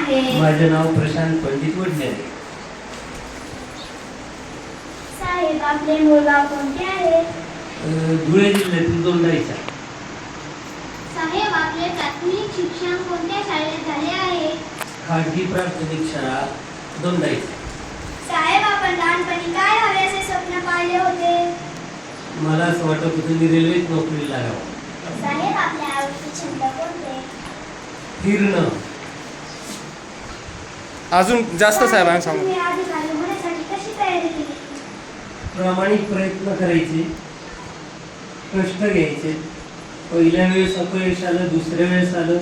आहे? माझे नाव प्रशांत पंडित वडनेरे. साहेब, आपले मूळ गाव कोणते आहे? धुळे जिल्ह्यातील दोंडाईचा. साहेब, आपले प्राथमिक शिक्षण कोणत्या शाळेत झाले आहे? खाजगी प्राथमिक शाळा दोंडाईचा. साहेब, आपण लहानपणी काय व्हावे असे स्वप्न पाहिले होते? मला असं वाटत होतं मी रेल्वेत नोकरीला लागावं. साहेब, आपले आवडते छंद कोणते? फिरणं. अजून जास्त साहेबांना सांगू. तुम्ही अधिकारी होण्यासाठी कशी तयारी केली? प्रामाणिक प्रयत्न करायचे, कष्ट घ्यायचे. पहिल्या वेळेस अपयश आलं, दुसऱ्या वेळेस आलं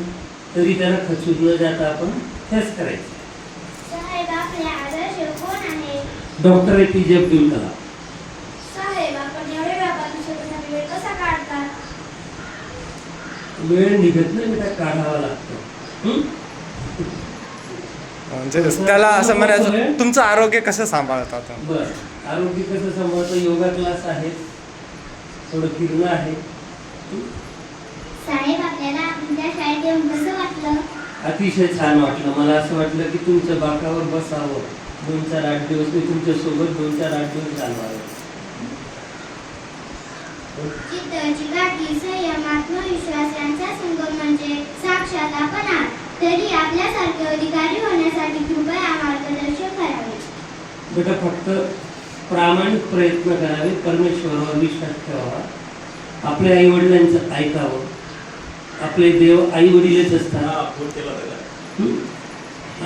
तरी त्याला खचून न जाता आपण तेच करायचे. साहेब, आपले आदर्श कोण आहे? Doctor APJ Abdul Kalam. साहेब, आपण एवढे व्यापारी वेळ कसा काढता? वेळ निघत नाही बेटा, काढावा लागतो. म्हणजे त्याला असं म्हणायचं, तुमचं आरोग्य कसं सांभाळत आता? बरं, आरोग्य कसं सांभाळतं? योगा क्लास आहे, थोडं फिरणं आहे. साहेब, आपल्याला आपल्या शाळेत येऊन कसं वाटलं? अतिशय छान वाटलं. मला असं वाटलं की तुमच्या बाकावर बसावं, 2-4-8 दिवस मी तुमच्या सोबत 2-4-8 दिवस घालवावे. चित्ताची गाठी, संयम, आत्मविश्वास यांचा संगम म्हणजे साक्षात आपण आहात. तरी आपल्यासारखे अधिकारी होण्यासाठी कृपया मार्गदर्शन करावे. बेटा, फक्त प्रामाणिक प्रयत्न करावे, परमेश्वरावर विश्वास ठेवावा, आपल्या आई वडिलांचं ऐकावं. आपले देव आई वडीलच असतात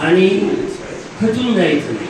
आणि खचून जायचं नाही.